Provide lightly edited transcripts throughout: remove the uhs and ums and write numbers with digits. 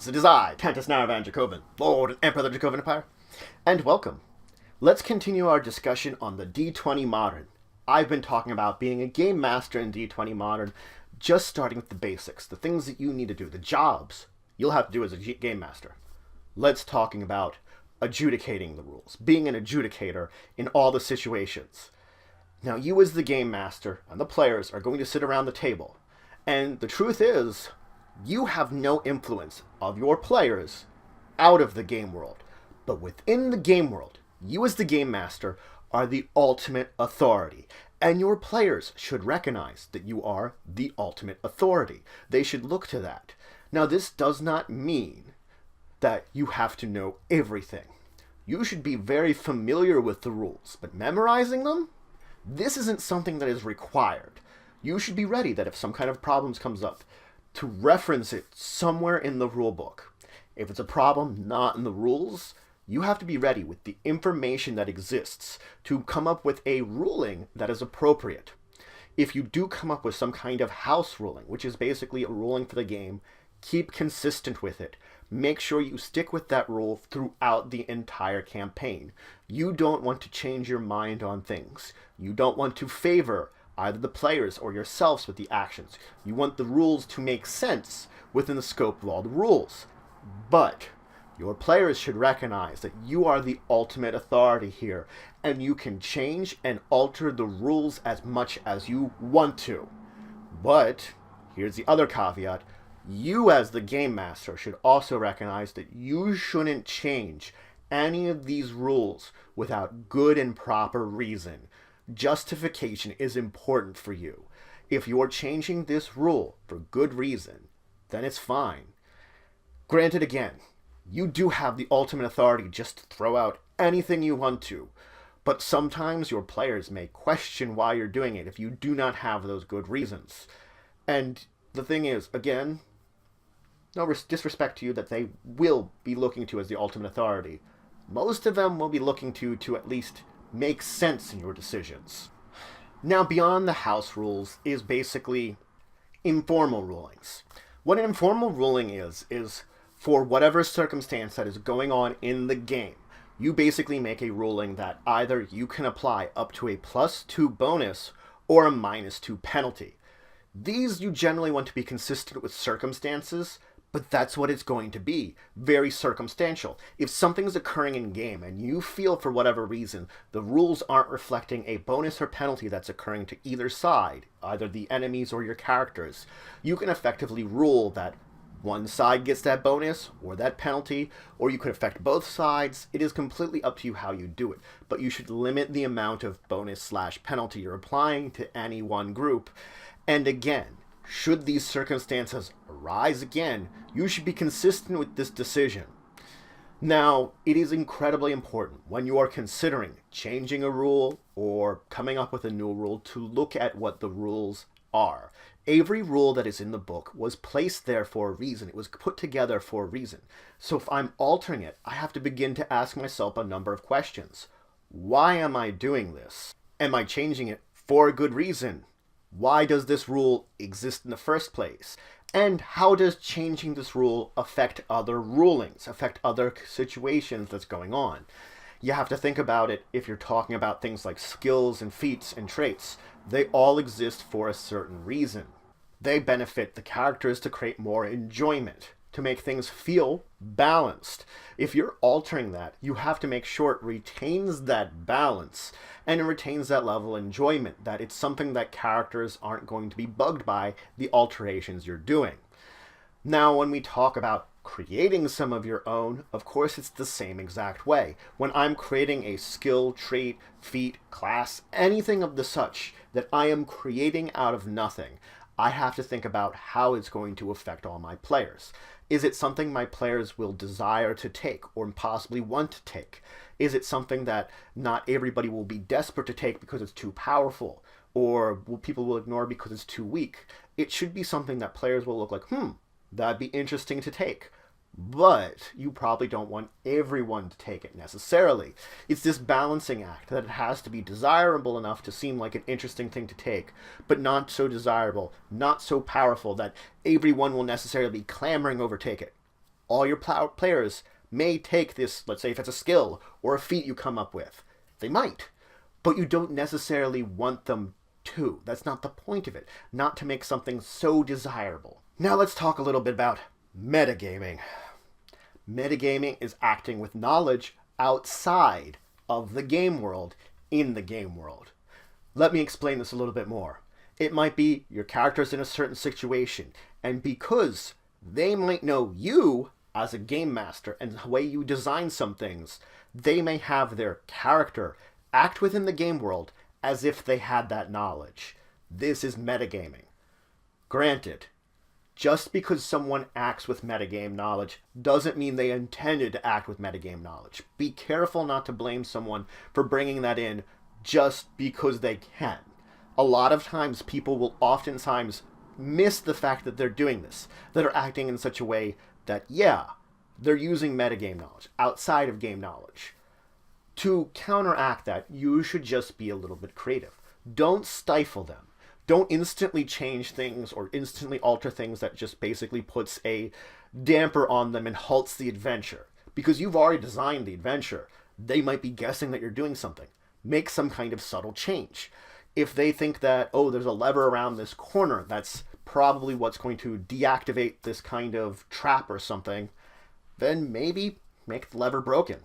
Greetings, it is I, Tantus Naravan Dracovin, Lord and Emperor of the Dracovin Empire, and welcome. Let's continue our discussion on the D20 Modern. I've been talking about being a game master in D20 Modern, just starting with the basics, the things that you need to do, the jobs you'll have to do as a game master. Let's talking about adjudicating the rules, being an adjudicator in all the situations. Now, you as the game master and the players are going to sit around the table, and the truth is, you have no influence of your players out of the game world. But within the game world, you as the game master are the ultimate authority. And your players should recognize that you are the ultimate authority. They should look to that. Now, this does not mean that you have to know everything. You should be very familiar with the rules, but memorizing them? This isn't something that is required. You should be ready that if some kind of problems comes up, to reference it somewhere in the rule book. If it's a problem not in the rules, you have to be ready with the information that exists to come up with a ruling that is appropriate. If you do come up with some kind of house ruling, which is basically a ruling for the game, keep consistent with it. Make sure you stick with that rule throughout the entire campaign. You don't want to change your mind on things. You don't want to favor either the players or yourselves with the actions. You want the rules to make sense within the scope of all the rules. But your players should recognize that you are the ultimate authority here, and you can change and alter the rules as much as you want to. But here's the other caveat. You as the game master should also recognize that you shouldn't change any of these rules without good and proper reason. Justification is important for you. If you're changing this rule for good reason, then it's fine. Granted, again, you do have the ultimate authority just to throw out anything you want to, but sometimes your players may question why you're doing it if you do not have those good reasons. And the thing is, again, no disrespect to you that they will be looking to as the ultimate authority. Most of them will be looking to at least make sense in your decisions. Now, beyond the house rules is basically informal rulings. What an informal ruling is for whatever circumstance that is going on in the game, you basically make a ruling that either you can apply up to a +2 bonus or a -2 penalty. These you generally want to be consistent with circumstances, but that's what it's going to be. Very circumstantial. If something's occurring in game and you feel for whatever reason the rules aren't reflecting a bonus or penalty that's occurring to either side, either the enemies or your characters, you can effectively rule that one side gets that bonus or that penalty, or you could affect both sides. It is completely up to you how you do it, but you should limit the amount of bonus/penalty you're applying to any one group. And again, should these circumstances arise again, you should be consistent with this decision. Now, it is incredibly important when you are considering changing a rule or coming up with a new rule to look at what the rules are. Every rule that is in the book was placed there for a reason. It was put together for a reason. So if I'm altering it, I have to begin to ask myself a number of questions. Why am I doing this? Am I changing it for a good reason? Why does this rule exist in the first place? And how does changing this rule affect other rulings, affect other situations that's going on? You have to think about it if you're talking about things like skills and feats and traits. They all exist for a certain reason. They benefit the characters to create more enjoyment, to make things feel balanced. If you're altering that, you have to make sure it retains that balance and it retains that level of enjoyment, that it's something that characters aren't going to be bugged by the alterations you're doing. Now, when we talk about creating some of your own, of course it's the same exact way. When I'm creating a skill, trait, feat, class, anything of the such that I am creating out of nothing, I have to think about how it's going to affect all my players. Is it something my players will desire to take or possibly want to take? Is it something that not everybody will be desperate to take because it's too powerful, or people will ignore because it's too weak? It should be something that players will look like, that'd be interesting to take. But you probably don't want everyone to take it necessarily. It's this balancing act that it has to be desirable enough to seem like an interesting thing to take, but not so desirable, not so powerful that everyone will necessarily be clamoring over take it. All your players may take this, let's say if it's a skill or a feat you come up with. They might. But you don't necessarily want them to. That's not the point of it. Not to make something so desirable. Now let's talk a little bit about metagaming. Metagaming is acting with knowledge outside of the game world in the game world. Let me explain this a little bit more. It might be your character's in a certain situation, and because they might know you as a game master and the way you design some things, they may have their character act within the game world as if they had that knowledge. This is metagaming. Granted, just because someone acts with metagame knowledge doesn't mean they intended to act with metagame knowledge. Be careful not to blame someone for bringing that in just because they can. A lot of times people will oftentimes miss the fact that they're doing this, that are acting in such a way that, yeah, they're using metagame knowledge outside of game knowledge. To counteract that, you should just be a little bit creative. Don't stifle them. Don't instantly change things or instantly alter things that just basically puts a damper on them and halts the adventure. Because you've already designed the adventure, they might be guessing that you're doing something. Make some kind of subtle change. If they think that, oh, there's a lever around this corner, that's probably what's going to deactivate this kind of trap or something, then maybe make the lever broken.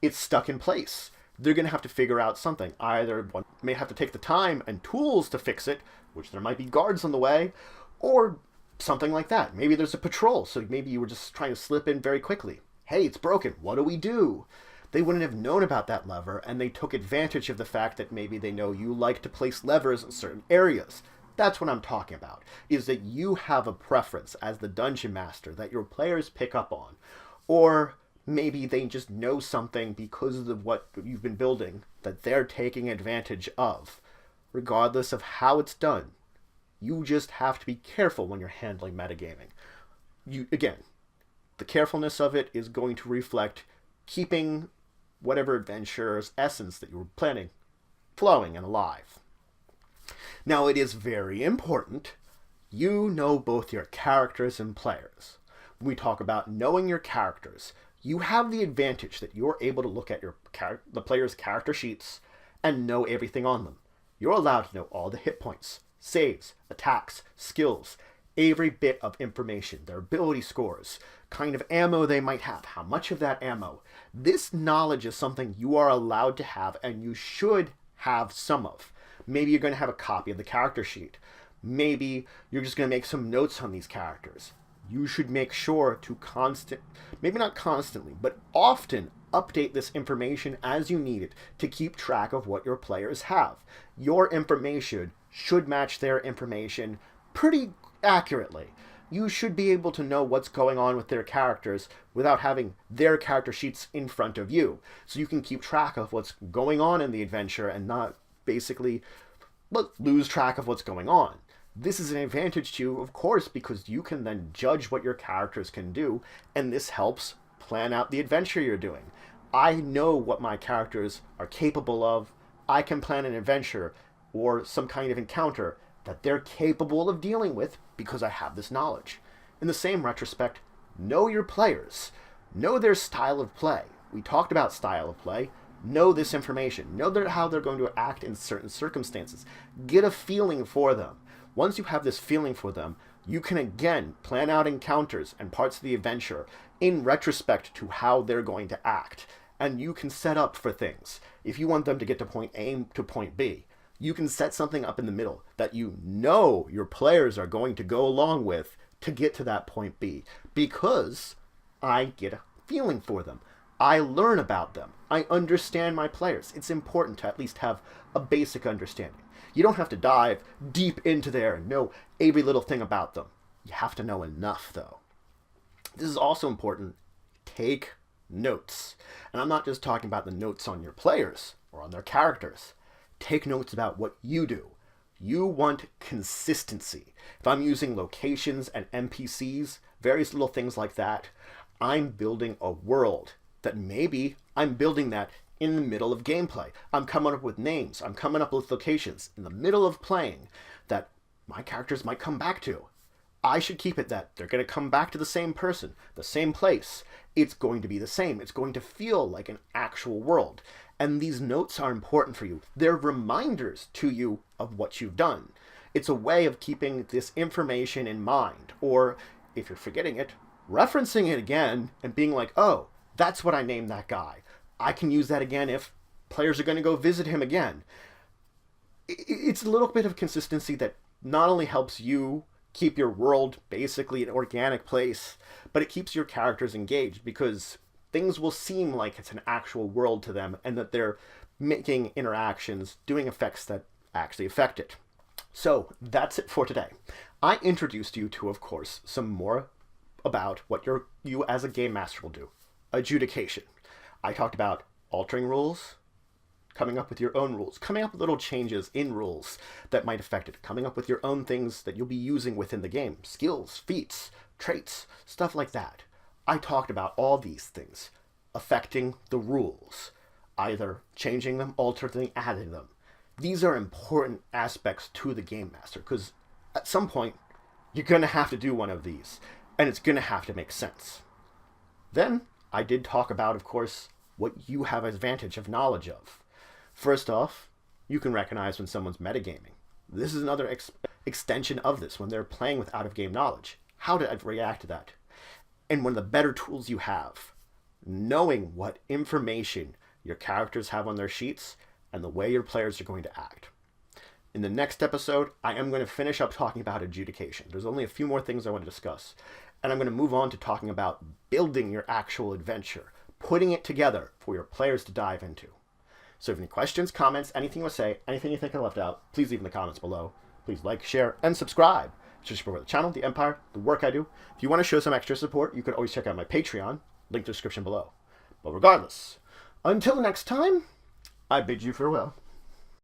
It's stuck in place. They're going to have to figure out something. Either one may have to take the time and tools to fix it, which there might be guards on the way, or something like that. Maybe there's a patrol, so maybe you were just trying to slip in very quickly. Hey, it's broken. What do we do? They wouldn't have known about that lever, and they took advantage of the fact that maybe they know you like to place levers in certain areas. That's what I'm talking about, is that you have a preference as the dungeon master that your players pick up on. Or maybe they just know something because of what you've been building that they're taking advantage of. Regardless of how it's done, you just have to be careful when you're handling metagaming. Again, the carefulness of it is going to reflect keeping whatever adventure's essence that you were planning flowing and alive. Now, it is very important you know both your characters and players. When we talk about knowing your characters, you have the advantage that you're able to look at the player's character sheets and know everything on them. You're allowed to know all the hit points, saves, attacks, skills, every bit of information, their ability scores, kind of ammo they might have, how much of that ammo. This knowledge is something you are allowed to have and you should have some of. Maybe you're going to have a copy of the character sheet. Maybe you're just going to make some notes on these characters. You should make sure to maybe not constantly, but often update this information as you need it to keep track of what your players have. Your information should match their information pretty accurately. You should be able to know what's going on with their characters without having their character sheets in front of you. So you can keep track of what's going on in the adventure and not basically lose track of what's going on. This is an advantage to you, of course, because you can then judge what your characters can do, and this helps plan out the adventure you're doing. I know what my characters are capable of. I can plan an adventure or some kind of encounter that they're capable of dealing with because I have this knowledge. In the same retrospect, know your players. Know their style of play. We talked about style of play. Know this information. Know how they're going to act in certain circumstances. Get a feeling for them. Once you have this feeling for them, you can again plan out encounters and parts of the adventure in retrospect to how they're going to act. And you can set up for things. If you want them to get to point A to point B, you can set something up in the middle that you know your players are going to go along with to get to that point B, because I get a feeling for them. I learn about them. I understand my players. It's important to at least have a basic understanding. You don't have to dive deep into there and know every little thing about them. You have to know enough, though. This is also important. Take notes. And I'm not just talking about the notes on your players or on their characters. Take notes about what you do. You want consistency. If I'm using locations and NPCs, various little things like that, I'm building a world that maybe I'm building that in the middle of gameplay. I'm coming up with names. I'm coming up with locations in the middle of playing that my characters might come back to. I should keep it that they're going to come back to the same person, the same place. It's going to be the same. It's going to feel like an actual world. And these notes are important for you. They're reminders to you of what you've done. It's a way of keeping this information in mind. Or, if you're forgetting it, referencing it again and being like, oh, that's what I named that guy. I can use that again if players are going to go visit him again. It's a little bit of consistency that not only helps you keep your world basically an organic place, but it keeps your characters engaged because things will seem like it's an actual world to them and that they're making interactions, doing effects that actually affect it. So that's it for today. I introduced you to, of course, some more about what you as a game master will do. Adjudication. I talked about altering rules, coming up with your own rules, coming up with little changes in rules that might affect it, coming up with your own things that you'll be using within the game, skills, feats, traits, stuff like that. I talked about all these things affecting the rules, either changing them, altering them, adding them. These are important aspects to the game master because at some point you're going to have to do one of these and it's going to have to make sense. Then I did talk about, of course, what you have advantage of knowledge of. First off, you can recognize when someone's metagaming. This is another extension of this, when they're playing with out-of-game knowledge. How to react to that. And one of the better tools you have, knowing what information your characters have on their sheets and the way your players are going to act. In the next episode, I am going to finish up talking about adjudication. There's only a few more things I want to discuss. And I'm going to move on to talking about building your actual adventure, putting it together for your players to dive into. So if you have any questions, comments, anything you want to say, anything you think I left out, please leave in the comments below. Please like, share, and subscribe to support the channel, the Empire, the work I do. If you want to show some extra support, you could always check out my Patreon, link in the description below. But regardless, until next time, I bid you farewell.